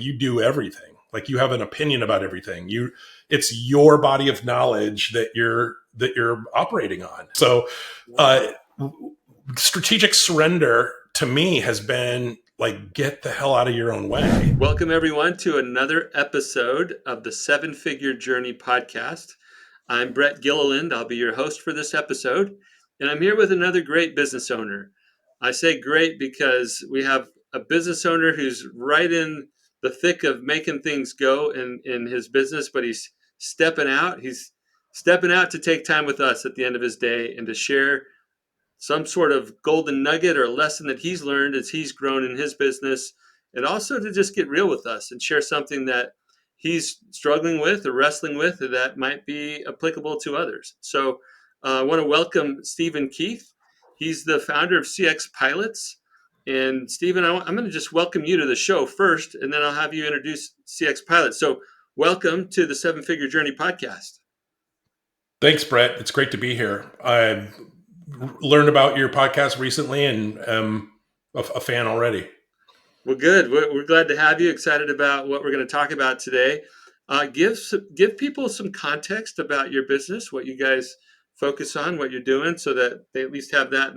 you do everything. Like you have an opinion about everything. It's your body of knowledge that you're operating on. So, uh, strategic surrender to me has been like, get the hell out of your own way. Welcome, everyone, to another episode of the Seven Figure Journey podcast. I'm Brett Gilliland. I'll be your host for this episode, and I'm here with another great business owner. I say great because we have a business owner who's right in the thick of making things go in his business, but he's stepping out. He's stepping out to take time with us at the end of his day and to share some sort of golden nugget or lesson that he's learned as he's grown in his business, and also to just get real with us and share something that he's struggling with or wrestling with that might be applicable to others. So I want to welcome Stephen Keith. He's the founder of CX Pilots. And Stephen, I'm going to just welcome you to the show first, and then I'll have you introduce CX Pilots. So welcome to the Seven Figure Journey podcast. Thanks, Brett. It's great to be here. I learned about your podcast recently and am a fan already. Well, good. We're glad to have you. Excited about what we're going to talk about today. Give people some context about your business, what you guys focus on, what you're doing, so that they at least have that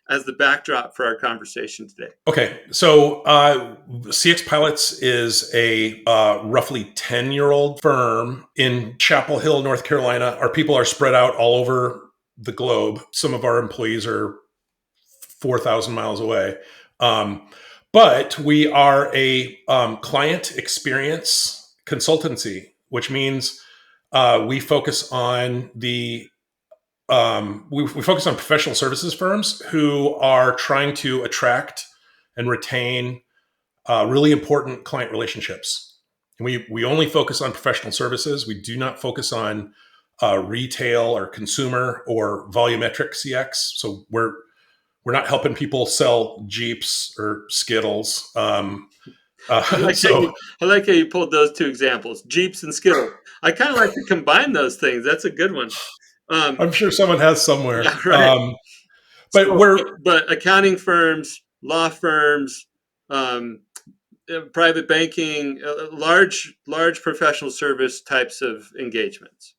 as the backdrop for our conversation today. Okay, so CX Pilots is a roughly 10-year-old firm in Chapel Hill, North Carolina. Our people are spread out all over the globe. Some of our employees are 4,000 miles away. But we are a client experience consultancy, which means we focus on we focus on professional services firms who are trying to attract and retain really important client relationships. And we only focus on professional services. We do not focus on retail or consumer or volumetric CX. So we're not helping people sell Jeeps or Skittles. I like, So I like how you pulled those two examples, Jeeps and Skittles. I kind of like to combine those things. That's a good one. Um, I'm sure someone has somewhere. yeah, right. But So, we're but accounting firms, law firms, um, private banking, large professional service types of engagements.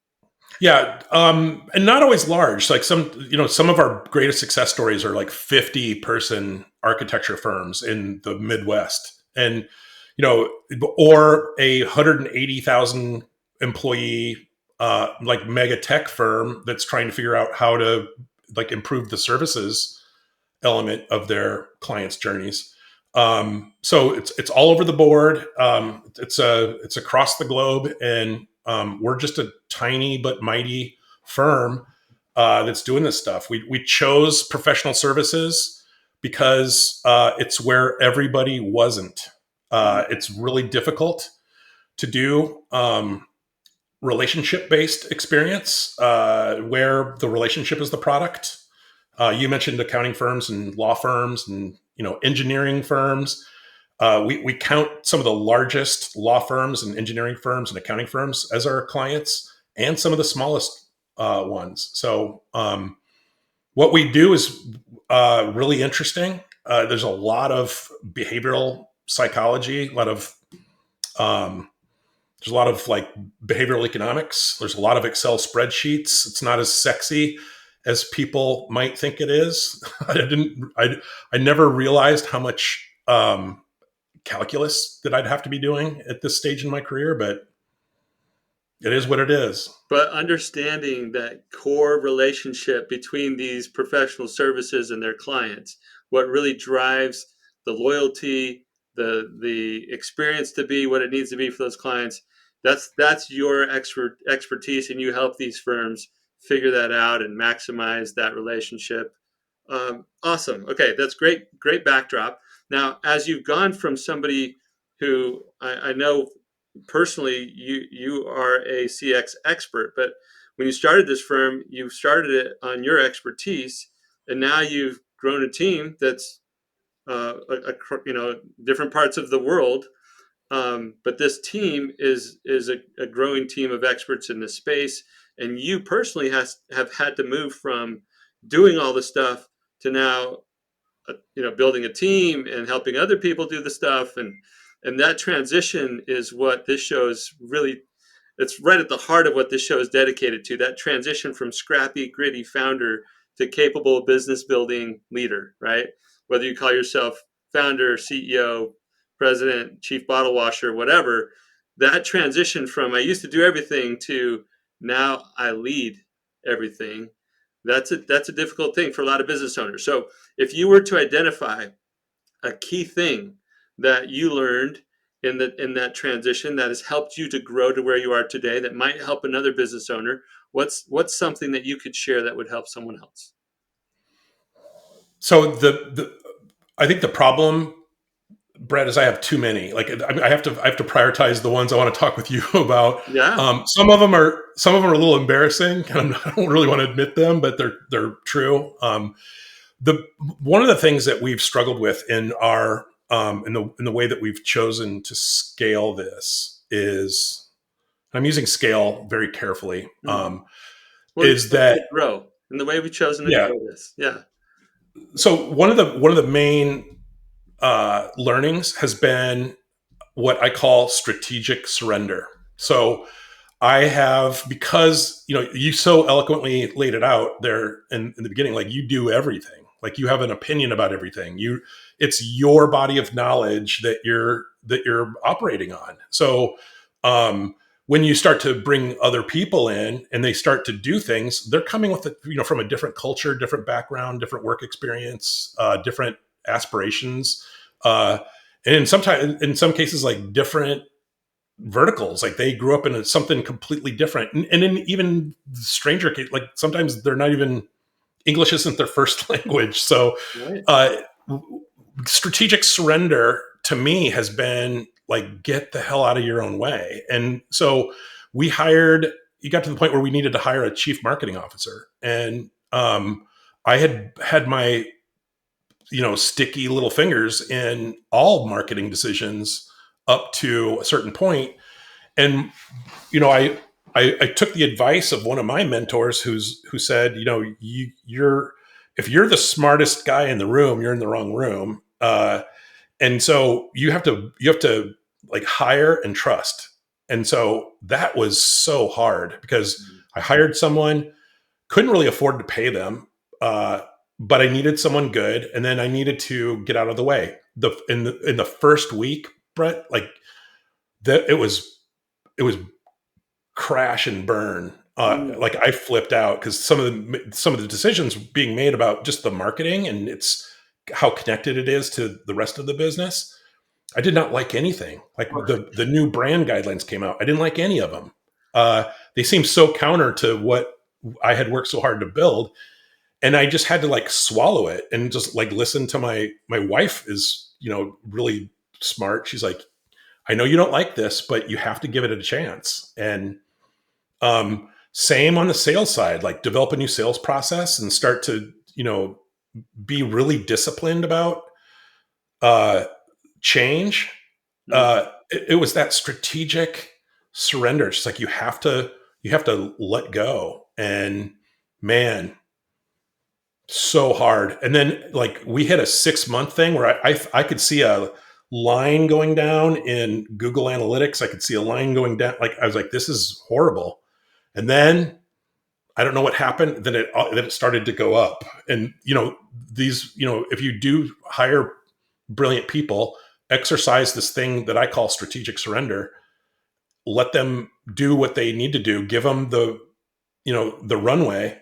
Yeah, and not always large. Like some of our greatest success stories are like 50-person architecture firms in the Midwest, and or 180,000 employee like mega tech firm that's trying to figure out how to like improve the services element of their clients' journeys. So it's all over the board. It's across the globe, and we're just a tiny but mighty firm that's doing this stuff. We chose professional services because it's where everybody wasn't. It's really difficult to do relationship based experience where the relationship is the product. You mentioned accounting firms and law firms and engineering firms. We count some of the largest law firms and engineering firms and accounting firms as our clients, and some of the smallest ones. So what we do is really interesting. There's a lot of behavioral psychology, um, there's a lot of like behavioral economics. There's a lot of Excel spreadsheets. It's not as sexy as people might think it is. I never realized how much calculus that I'd have to be doing at this stage in my career, but it is what it is. But understanding that core relationship between these professional services and their clients, what really drives the loyalty, the experience to be what it needs to be for those clients, that's your expertise, and you help these firms figure that out and maximize that relationship. Awesome. Okay, that's great backdrop. Now, as you've gone from somebody who I know personally you are a CX expert, but when you started this firm, you started it on your expertise, and now you've grown a team that's different parts of the world. But this team is a growing team of experts in this space, and you personally have had to move from doing all the stuff to now building a team and helping other people do the stuff, and And that transition is what this show is really, it's right at the heart of what this show is dedicated to, that transition from scrappy, gritty founder to capable business building leader, right? Whether you call yourself founder, CEO, president, chief bottle washer, whatever, that transition from I used to do everything to now I lead everything, that's a difficult thing for a lot of business owners. So if you were to identify a key thing that you learned in that transition that has helped you to grow to where you are today, that might help another business owner, what's something that you could share that would help someone else? So I think the problem, Brett, is I have too many. Like I have to prioritize the ones I want to talk with you about. Yeah. Some of them are a little embarrassing, and I don't really want to admit them, but they're true. The One of the things that we've struggled with in our in the way that we've chosen to scale this is, I'm using scale very carefully. Mm. Well, Is that grow in the way we've chosen to Yeah? grow this. Yeah. So one of the main learnings has been what I call strategic surrender. So I have, because you so eloquently laid it out there in the beginning, like you do everything, like you have an opinion about everything. It's your body of knowledge that you're operating on. So when you start to bring other people in and they start to do things, they're coming with from a different culture, different background, different work experience, different aspirations, uh, and in some cases, like different verticals. Like they grew up in something completely different, and in even stranger case, like sometimes they're not even, English isn't their first language. So Right. uh, strategic surrender to me has been like, get the hell out of your own way. And so you got to the point where we needed to hire a chief marketing officer, and I had my sticky little fingers in all marketing decisions up to a certain point. And I took the advice of one of my mentors who said, you're if you're the smartest guy in the room, you're in the wrong room. And so you have to like hire and trust. And so that was so hard because I hired someone, couldn't really afford to pay them, but I needed someone good, and then I needed to get out of the way. In the first week, Brett, like it was crash and burn. Mm. Like I flipped out because some of the decisions being made about just the marketing and it's how connected it is to the rest of the business. I did not like anything. Like the new brand guidelines came out. I didn't like any of them. They seemed so counter to what I had worked so hard to build, and I just had to like swallow it and just like listen to my wife is really smart. She's like, I know you don't like this, but you have to give it a chance. And same on the sales side, like develop a new sales process and start to be really disciplined about uh, change. Mm. It was that strategic surrender. It's like you have to let go, and man, so hard. And then like we hit a 6 month thing where I could see a line going down in Google Analytics. I could see a line going down. Like I was like, this is horrible. And then I don't know what happened. Then it started to go up. And if you do hire brilliant people, exercise this thing that I call strategic surrender. Let them do what they need to do. Give them the runway.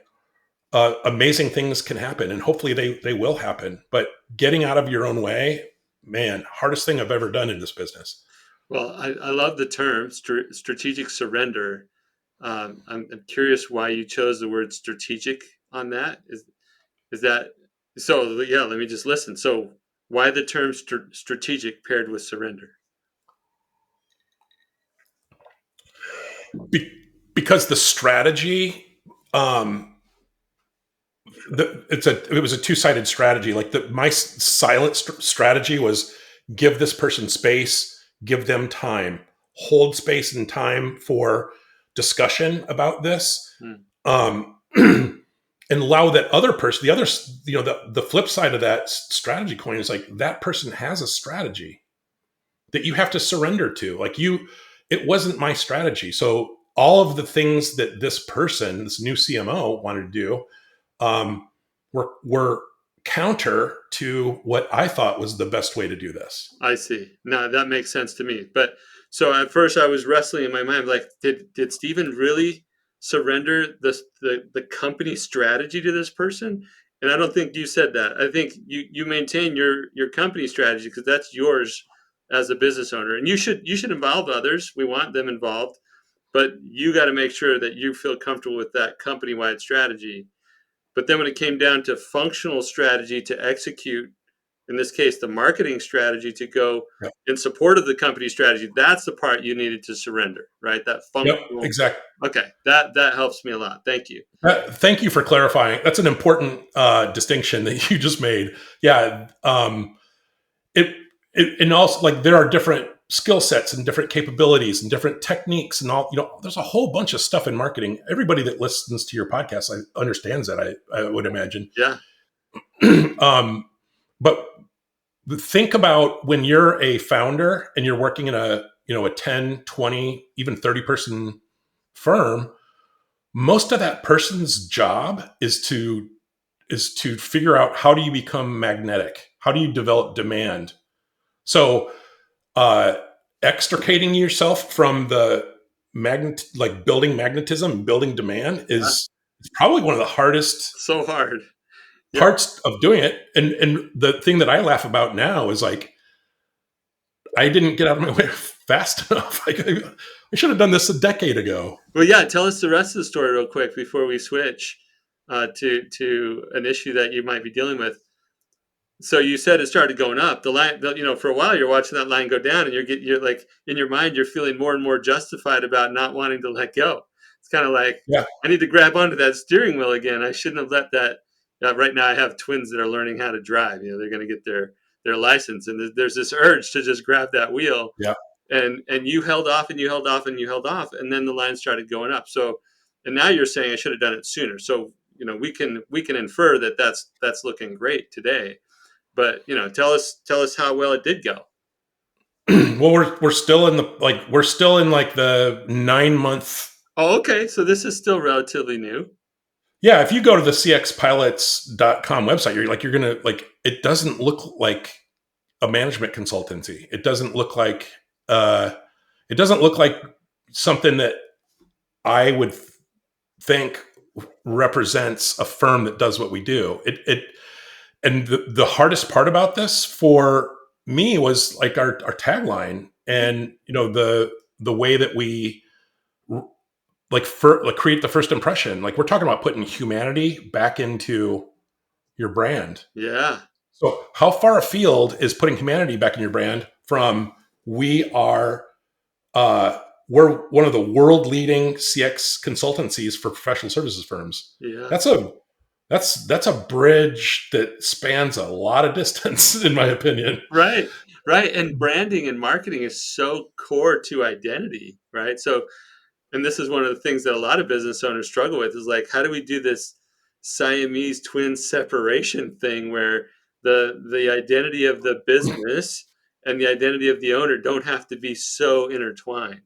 Amazing things can happen, and hopefully they will happen. But getting out of your own way, man, hardest thing I've ever done in this business. Well, I love the term strategic surrender. I'm curious why you chose the word strategic on that. Is that so? Yeah, let me just listen. So, why the term strategic paired with surrender? Because the strategy, um, it was a two-sided strategy. Like my silent strategy was give this person space, give them time, hold space and time for discussion about this, Hmm. and allow that other person, the flip side of that strategy coin is like that person has a strategy. that you have to surrender to. Like it wasn't my strategy. So all of the things that this person, this new CMO, wanted to do, were counter to what I thought was the best way to do this. I see. No, that makes sense to me. But so at first I was wrestling in my mind, like, did Stephen really surrender the company strategy to this person? And I don't think you said that. I think you maintain your company strategy because that's yours as a business owner, and you should involve others. We want them involved, but you got to make sure that you feel comfortable with that company wide strategy. But then when it came down to functional strategy to execute, in this case, the marketing strategy to go Yep. in support of the company strategy, that's the part you needed to surrender, right? That Yep. functional. Exactly. Okay, that helps me a lot. Thank you. Thank you for clarifying. That's an important distinction that you just made. Yeah. It, and also, like, there are different skill sets and different capabilities and different techniques and all, there's a whole bunch of stuff in marketing. Everybody that listens to your podcast understands that, I would imagine. Yeah, um, but think about when you're a founder and you're working in a 10, 20, even 30 person firm. Most of that person's job is to figure out, how do you become magnetic? How do you develop demand? So uh, extricating yourself from the like building magnetism, building demand, yeah, is probably one of the hardest so hard. Yeah. parts of doing it. And the thing that I laugh about now is, like, I didn't get out of my way fast enough. Like, I should have done this a decade ago. Well, yeah. Tell us the rest of the story real quick before we switch to an issue that you might be dealing with. So you said it started going up. The line, for a while, you're watching that line go down, and you're like, in your mind, you're feeling more and more justified about not wanting to let go. It's kind of like, Yeah. I need to grab onto that steering wheel again. I shouldn't have let that. Right now, I have twins that are learning how to drive. They're going to get their license, and there's this urge to just grab that wheel. Yeah. And you held off, and you held off, and you held off, and then the line started going up. So, and now you're saying I should have done it sooner. So, we can infer that that's looking great today. But tell us how well it did go. Well, we're still in the 9 month. Oh, okay. So this is still relatively new. Yeah, if you go to the cxpilots.com website, you're gonna, like, it doesn't look like a management consultancy. Uh it doesn't look like something that I would think represents a firm that does what we do. It and the hardest part about this for me was, like, our tagline, and the way that we, like, create the first impression. Like, we're talking about putting humanity back into your brand. Yeah. So how far afield is putting humanity back in your brand from, we are uh, we're one of the world leading CX consultancies for professional services firms. Yeah. That's a bridge that spans a lot of distance, in my opinion. Right. Right. And branding and marketing is so core to identity, right? So, and this is one of the things that a lot of business owners struggle with, is like, how do we do this Siamese twin separation thing where the identity of the business and the identity of the owner don't have to be so intertwined,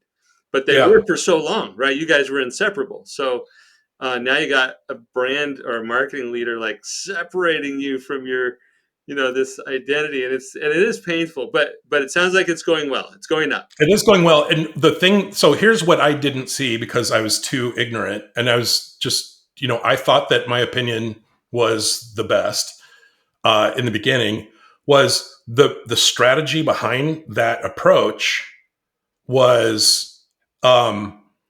but they Yeah. were for so long, right? You guys were inseparable. So now you got a brand or a marketing leader like separating you from your, this identity, and it is painful, but it sounds like it's going well. It's going up. It is going well. And so here's what I didn't see, because I was too ignorant, and I was just, I thought that my opinion was the best in the beginning, was the strategy behind that approach was,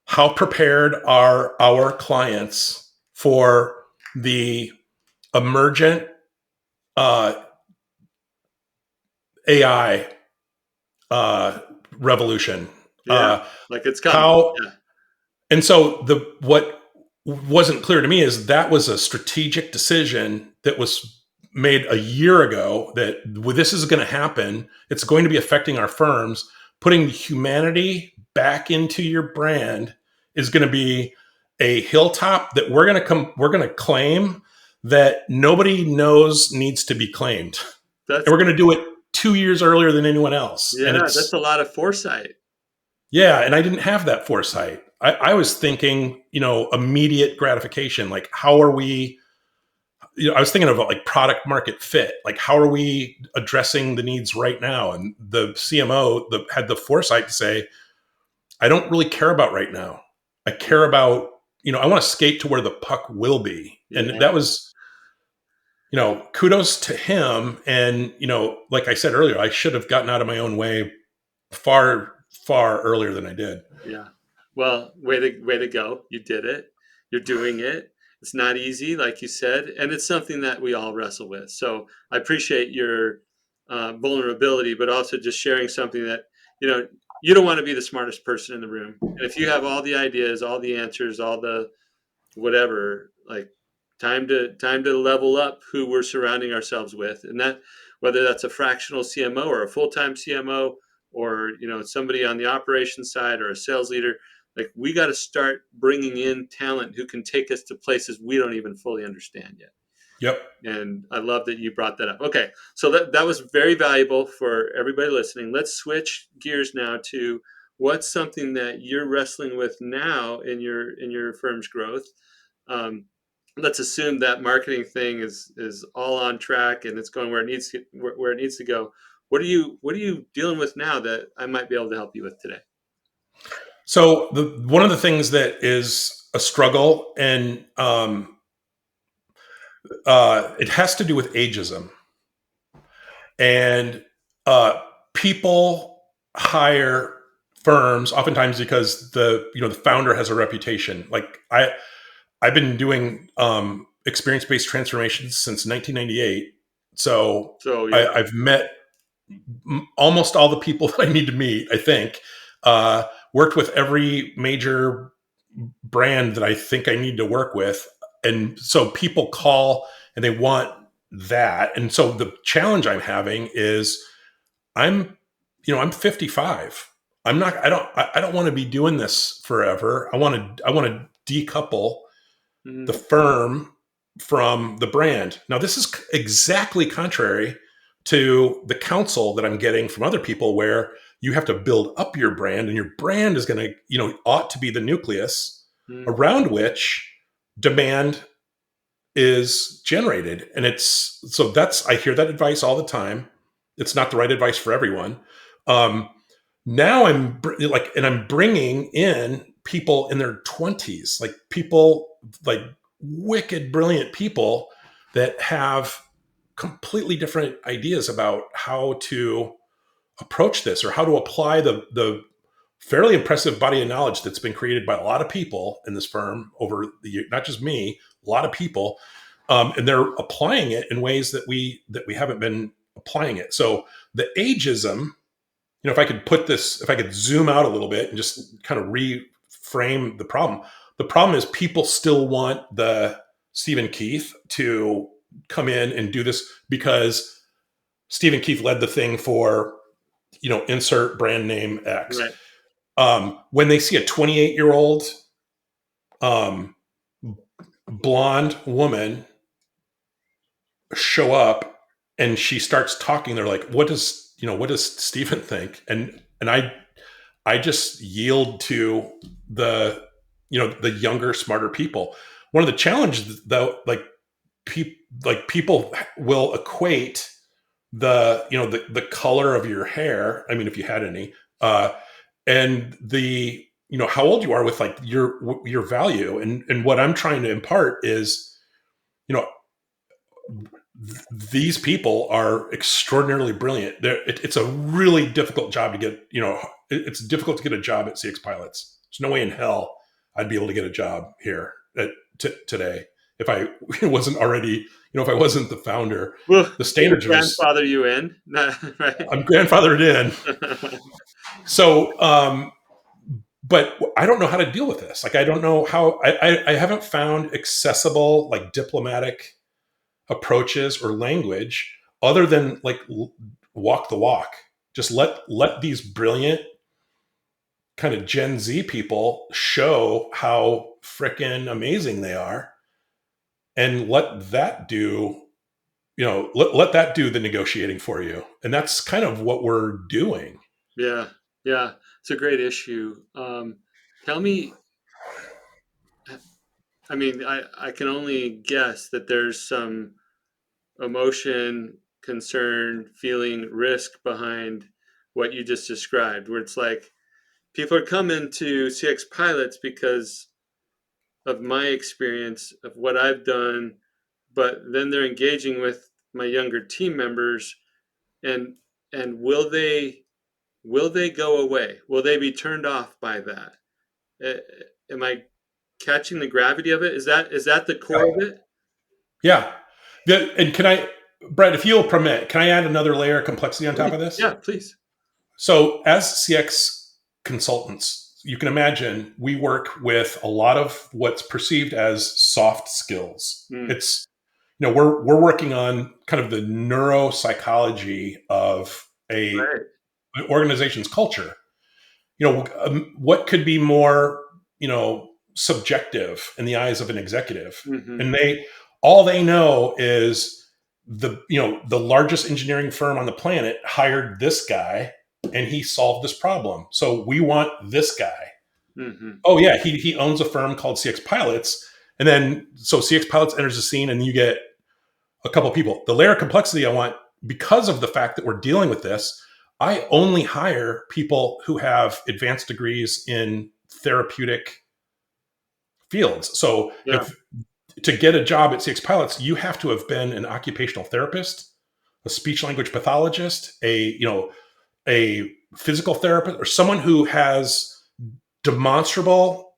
how prepared are our clients for the emergent uh, AI revolution. Yeah, like it's coming. How Yeah, And so what wasn't clear to me is that was a strategic decision that was made a year ago, that this is going to happen. It's going to be affecting our firms. Putting humanity back into your brand is going to be a hilltop that we're going to claim, that nobody knows needs to be claimed. And that's we're going to do it 2 years earlier than anyone else. And Yeah, that's it's, a lot of foresight. yeah. And I didn't have that foresight. I was thinking, immediate gratification. Like, how are we, I was thinking of like product market fit. Like, how are we addressing the needs right now? And the CMO had the foresight to say, I don't really care about right now. I care about, I want to skate to where the puck will be. And that Yeah. was, kudos to him. And, like I said earlier, I should have gotten out of my own way far, far earlier than I did. Yeah. Well, way to go. You did it. You're doing it. It's not easy, like you said, and it's something that we all wrestle with. So I appreciate your vulnerability, but also just sharing something that you know you don't want to be the smartest person in the room. And if you have all the ideas, all the answers, all the whatever, like time to level up who we're surrounding ourselves with, and that whether that's a fractional CMO or a full-time CMO, or somebody on the operations side or a sales leader, like we got to start bringing in talent who can take us to places we don't even fully understand yet. Yep. And I love that you brought that up. Okay, so that was very valuable for everybody listening. Let's switch gears now to what's something that you're wrestling with now in your firm's growth. um, let's assume that marketing thing is all on track and it's going where it needs to go. What are you dealing with now that I might be able to help you with today? So one of the things that is a struggle, and it has to do with ageism. And uh, people hire firms oftentimes because the founder has a reputation. Like I've been doing experience-based transformations since 1998, so So yeah. I've met almost all the people that I need to meet. I think worked with every major brand that I think I need to work with, and so people call and they want that. And so the challenge I'm having is I'm 55. I don't want to be doing this forever. I want to decouple the Mhm. firm from the brand. Now, this is exactly contrary to the counsel that I'm getting from other people, where you have to build up your brand, and your brand is going to, ought to be the nucleus Mhm. around which demand is generated. And I hear that advice all the time. It's not the right advice for everyone. Um, Now I'm bringing in people in their 20s, like people, like wicked brilliant people that have completely different ideas about how to approach this, or how to apply the fairly impressive body of knowledge that's been created by a lot of people in this firm over the year, not just me, a lot of people. And they're applying it in ways that we haven't been applying it. So the ageism, if I could zoom out a little bit and just kind of reframe the problem. The problem is people still want the Stephen Keith to come in and do this because Stephen Keith led the thing for, insert brand name X. Right. When they see a 28-year-old um, blonde woman show up and she starts talking, they're like, what does Stephen think? And I just yield to the younger, smarter people. One of the challenges, though, people will equate the color of your hair. I mean, if you had any, and how old you are with like your value. And what I'm trying to impart is, you know these people are extraordinarily brilliant. It's a really difficult job to get. It's difficult to get a job at CX Pilots. There's no way in hell I'd be able to get a job here today if I wasn't already, if I wasn't the founder. The We'll standards are just, grandfather you in. Right. I'm grandfathered in. So, but I don't know how to deal with this. Like, I don't know how. I haven't found accessible, like, diplomatic approaches or language other than like walk the walk. Just let these brilliant kind of Gen Z people show how freaking amazing they are, and let that do let that do the negotiating for you. And that's kind of what we're doing. Yeah, yeah, it's a great issue. Tell me, I mean, I can only guess that there's some emotion, concern, feeling, risk behind what you just described, where it's like people are coming to CX pilots because of my experience of what I've done, but then they're engaging with my younger team members, and will they go away? Will they be turned off by that? Uh, am I catching the gravity of it? Is that the core of it? Yeah. And Brett, if you'll permit, can I add another layer of complexity on top Please, of this? yeah, please. So, as CX consultants, you can imagine we work with a lot of what's perceived as soft skills. Mm, It's, we're working on kind of the neuropsychology of right. an organization's culture. What could be more, subjective in the eyes of an executive? Hmm. And all they know is the largest engineering firm on the planet hired this guy and he solved this problem. So we want this guy. Hmm. Oh yeah, he owns a firm called CX Pilots. And then so CX Pilots enters the scene and you get a couple of people. The layer of complexity I want, because of the fact that we're dealing with this, I only hire people who have advanced degrees in therapeutic fields. So Yeah. if to get a job at CX Pilots, you have to have been an occupational therapist, a speech language pathologist, a physical therapist, or someone who has demonstrable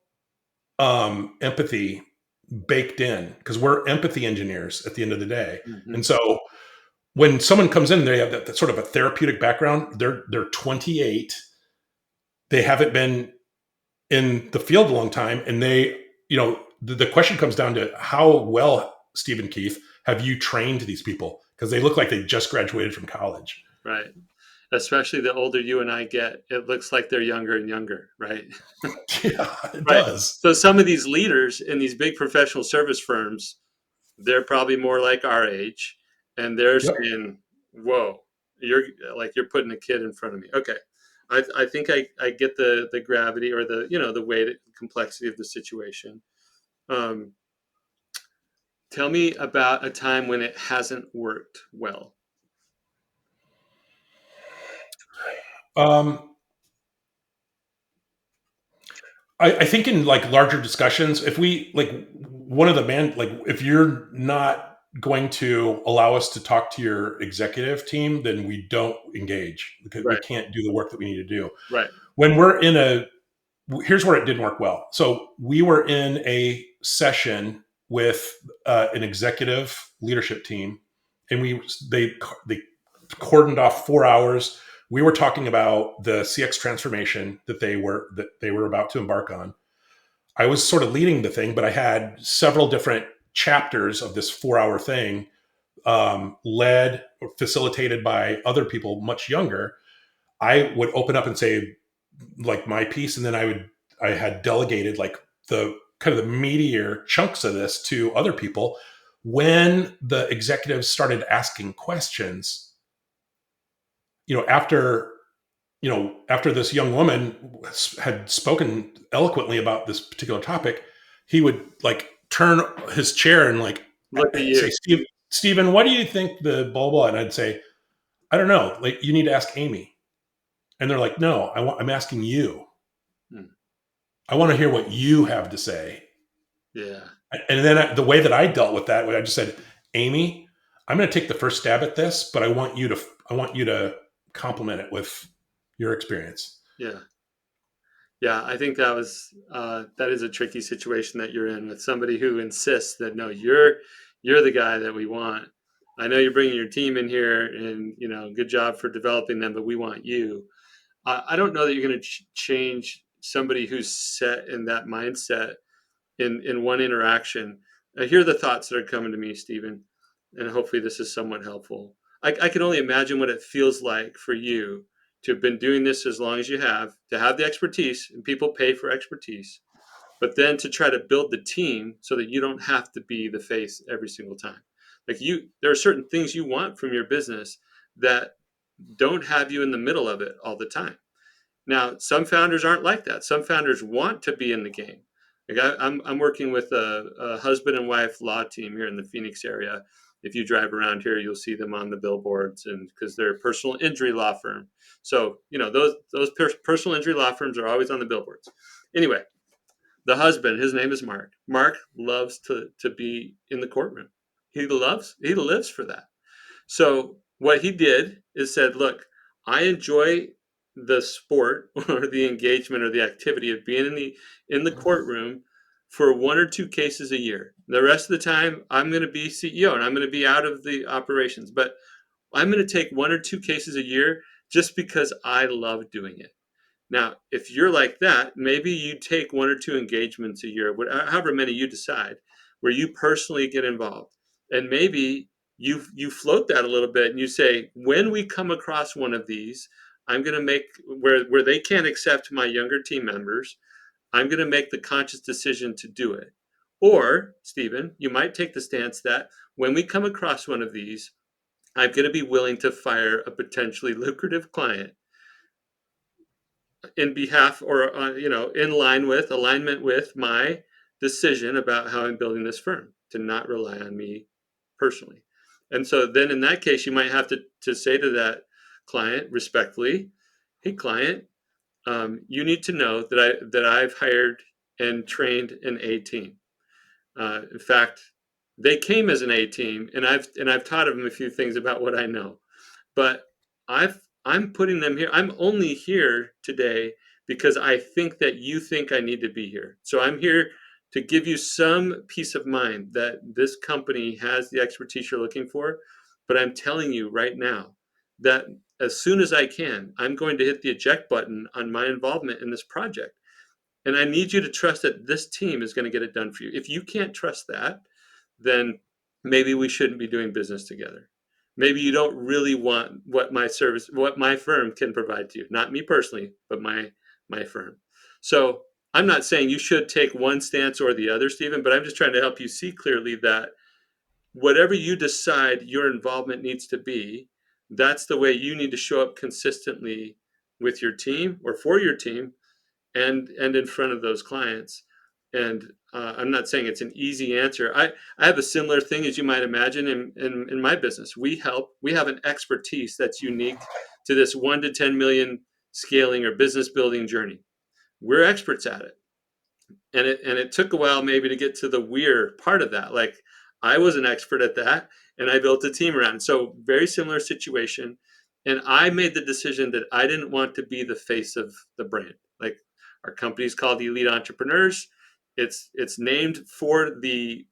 empathy baked in, because we're empathy engineers at the end of the day. Hmm. And so when someone comes in, they have that sort of a therapeutic background. They're 28. They haven't been in the field a long time, and the question comes down to how well, Stephen Keith, have you trained these people? Because they look like they just graduated from college. Right. Especially the older you and I get, it looks like they're younger and younger, right? Yeah, it Right. does. So some of these leaders in these big professional service firms, they're probably more like our age, and they're Yep. saying, "Whoa, you're putting a kid in front of me." Okay, I think I get the gravity or the weight complexity of the situation. Um, Tell me about a time when it hasn't worked well. Um, I think in like larger discussions, if we like one of the like if you're not going to allow us to talk to your executive team, then we don't engage because we Right, can't do the work that we need to do. right, When we're in here's where it didn't work well. So we were in a session with an executive leadership team, and they cordoned off 4 hours. We were talking about the CX transformation that they were about to embark on. I was sort of leading the thing, but I had several different chapters of this 4 hour thing, led or facilitated by other people much younger. I would open up and say like my piece, and then I had delegated like the kind of the meatier chunks of this to other people. When the executives started asking questions, after after this young woman had spoken eloquently about this particular topic, he would like turn his chair and like look at say, you. Stephen, what do you think the blah blah? And I'd say, I don't know. Like, you need to ask Amy. And they're like, no, I'm asking you. Hmm. I want to hear what you have to say. Yeah, And then the way that I dealt with that, I just said, Amy, I'm going to take the first stab at this, but I want you to complement it with your experience. yeah. Yeah, I think that is a tricky situation that you're in with somebody who insists that no, you're the guy that we want. I know you're bringing your team in here, and good job for developing them, but we want you. I don't know that you're going to change somebody who's set in that mindset in one interaction. Here are the thoughts that are coming to me, Stephen, and hopefully this is somewhat helpful. I can only imagine what it feels like for you to have been doing this as long as you have, to have the expertise, and people pay for expertise, but then to try to build the team so that you don't have to be the face every single time. Like there are certain things you want from your business that don't have you in the middle of it all the time. Now, some founders aren't like that. Some founders want to be in the game. Like I'm working with a husband and wife law team here in the Phoenix area. If you drive around here, you'll see them on the billboards, and because they're a personal injury law firm. So those personal injury law firms are always on the billboards. Anyway, the husband, his name is Mark. Mark loves to be in the courtroom. He lives for that. So what he did is said, look, I enjoy the sport or the engagement or the activity of being in the courtroom for one or two cases a year. The rest of the time, I'm going to be CEO and I'm going to be out of the operations. But I'm going to take one or two cases a year just because I love doing it. Now, if you're like that, maybe you take one or two engagements a year, however many you decide, where you personally get involved. And maybe you float that a little bit and you say, when we come across one of these, I'm going to make where they can't accept my younger team members, I'm going to make the conscious decision to do it. Or, Stephen, you might take the stance that when we come across one of these, I'm going to be willing to fire a potentially lucrative client in behalf or in line with alignment with my decision about how I'm building this firm to not rely on me personally. And so then in that case, you might have to say to that client respectfully, hey client, you need to know that I've hired and trained an A team. In fact, they came as an A team, and I've taught them a few things about what I know. But I'm putting them here. I'm only here today because I think that you think I need to be here. So I'm here to give you some peace of mind that this company has the expertise you're looking for. But I'm telling you right now that as soon as I can, I'm going to hit the eject button on my involvement in this project. And I need you to trust that this team is going to get it done for you. If you can't trust that, then maybe we shouldn't be doing business together. Maybe you don't really want what my firm can provide to you. Not me personally, but my firm. So I'm not saying you should take one stance or the other, Stephen, but I'm just trying to help you see clearly that whatever you decide your involvement needs to be, that's the way you need to show up consistently with your team or for your team and in front of those clients. And I'm not saying it's an easy answer. I have a similar thing as you might imagine in my business. We have an expertise that's unique to this 1 to 10 million scaling or business building journey. We're experts at it. And it took a while maybe to get to the weird part of that. Like I was an expert at that and I built a team around. So very similar situation. And I made the decision that I didn't want to be the face of the brand. Like our company is called Elite Entrepreneurs. It's named for the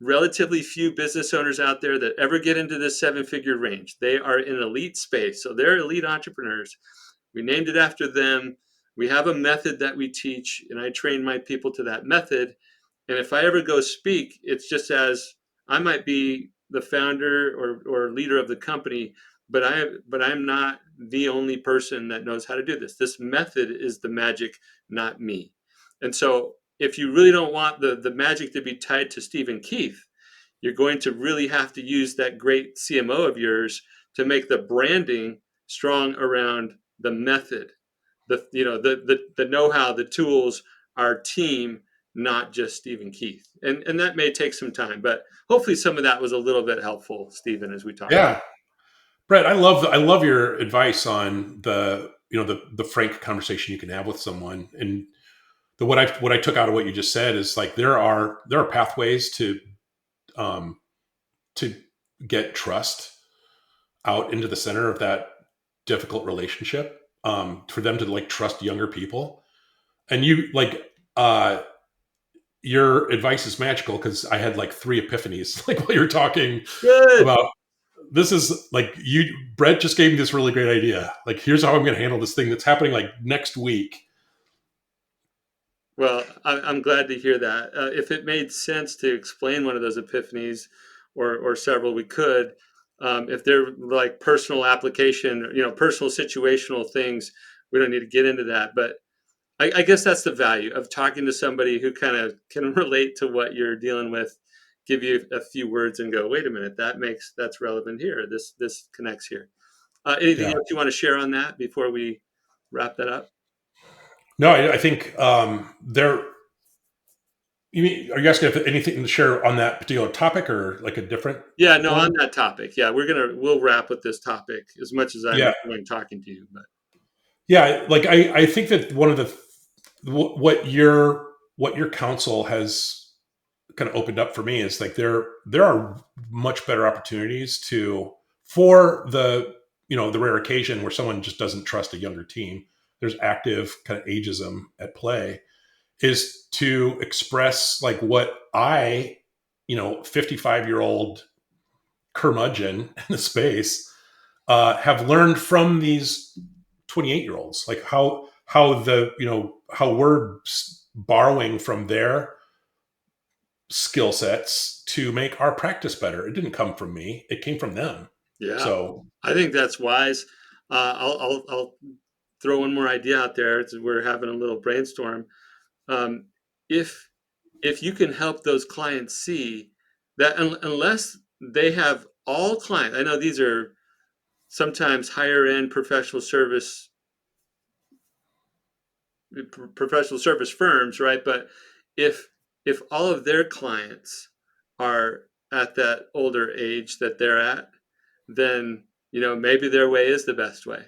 relatively few business owners out there that ever get into this seven-figure range. They are in an elite space. So they're elite entrepreneurs. We named it after them. We have a method that we teach, and I train my people to that method. And if I ever go speak, it's just as I might be the founder or leader of the company, but I'm not the only person that knows how to do this. This method is the magic, not me. And so if you really don't want the magic to be tied to Stephen Keith, you're going to really have to use that great CMO of yours to make the branding strong around the method, the know-how, the tools, our team, not just Stephen Keith. And that may take some time, but hopefully some of that was a little bit helpful, Stephen, as we talk about Yeah, Brett, I love your advice on the frank conversation you can have with someone. And what I took out of what you just said is like there are pathways um, to get trust out into the center of that difficult relationship, for them to like trust younger people. And you like your advice is magical because I had like three epiphanies like while you were talking it. Good. about this is like you Brett just gave me this really great idea. Like here's how I'm going to handle this thing that's happening like next week. Well, I'm glad to hear that. If it made sense to explain one of those epiphanies or several, we could. If they're like personal application, personal situational things, we don't need to get into that. But I guess that's the value of talking to somebody who kind of can relate to what you're dealing with give you a few words and go, wait a minute, that's relevant here. This connects here. Anything Yeah. else you want to share on that before we wrap that up? No, I think there. You mean, are you asking if anything to share on that particular topic or like a different Yeah, no, one? on that topic. Yeah, we'll wrap with this topic as much as I'm Yeah, enjoying talking to you. But yeah. Like I think that one of the what your counsel has kind of opened up for me is like there are much better opportunities to for the the rare occasion where someone just doesn't trust a younger team. There's active kind of ageism at play is to express like what I 55-year-old curmudgeon in the space have learned from these 28-year-olds, like how the how we're borrowing from their skill sets to make our practice better. It didn't come from me; it came from them. yeah, So I think that's wise. I'll throw one more idea out there. We're having a little brainstorm. Um, if if you can help those clients see that unless they have all clients, I know these are sometimes higher end professional service firms, right? But if if all of their clients are at that older age that they're at, then maybe their way is the best way.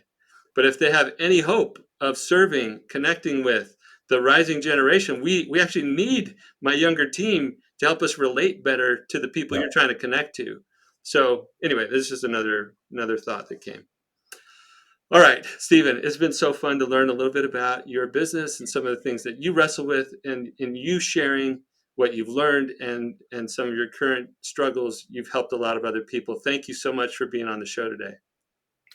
But if they have any hope of serving, connecting with the rising generation, we actually need my younger team to help us relate better to the people yeah, you're trying to connect to. So anyway, this is just another thought that came. All right, Stephen, it's been so fun to learn a little bit about your business and some of the things that you wrestle with, and in you sharing what you've learned and some of your current struggles. You've helped a lot of other people. Thank you so much for being on the show today.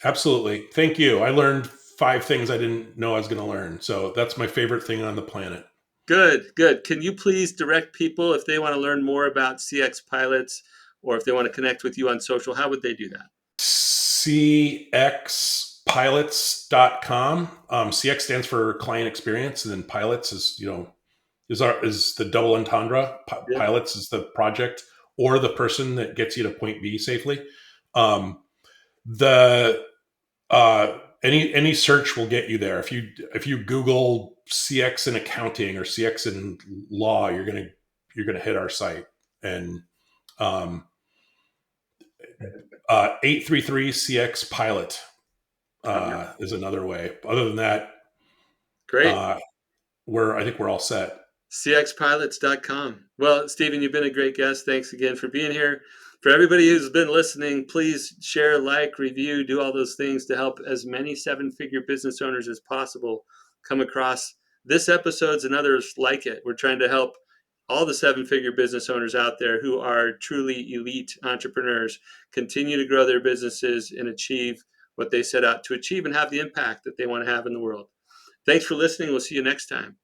absolutely. Thank you. I learned 5 things I didn't know I was going to learn. So that's my favorite thing on the planet. Good, good. Can you please direct people if they want to learn more about CX pilots or if they want to connect with you on social? How would they do that? cxpilots.com. CX stands for client experience, and then pilots is is the double entendre. Yeah, Pilots is the project or the person that gets you to point B safely. Um, the any search will get you there. If you Google CX in accounting or CX in law, you're gonna hit our site. And um, 833 CX pilot all right. is another way. Other than that, Great. uh, I think we're all set. cxpilots.com. Well, Stephen, you've been a great guest. Thanks again for being here. For everybody who's been listening, please share, like, review, do all those things to help as many seven-figure business owners as possible come across this episodes and others like it. We're trying to help all the seven-figure business owners out there who are truly elite entrepreneurs continue to grow their businesses and achieve what they set out to achieve and have the impact that they want to have in the world. Thanks for listening. We'll see you next time.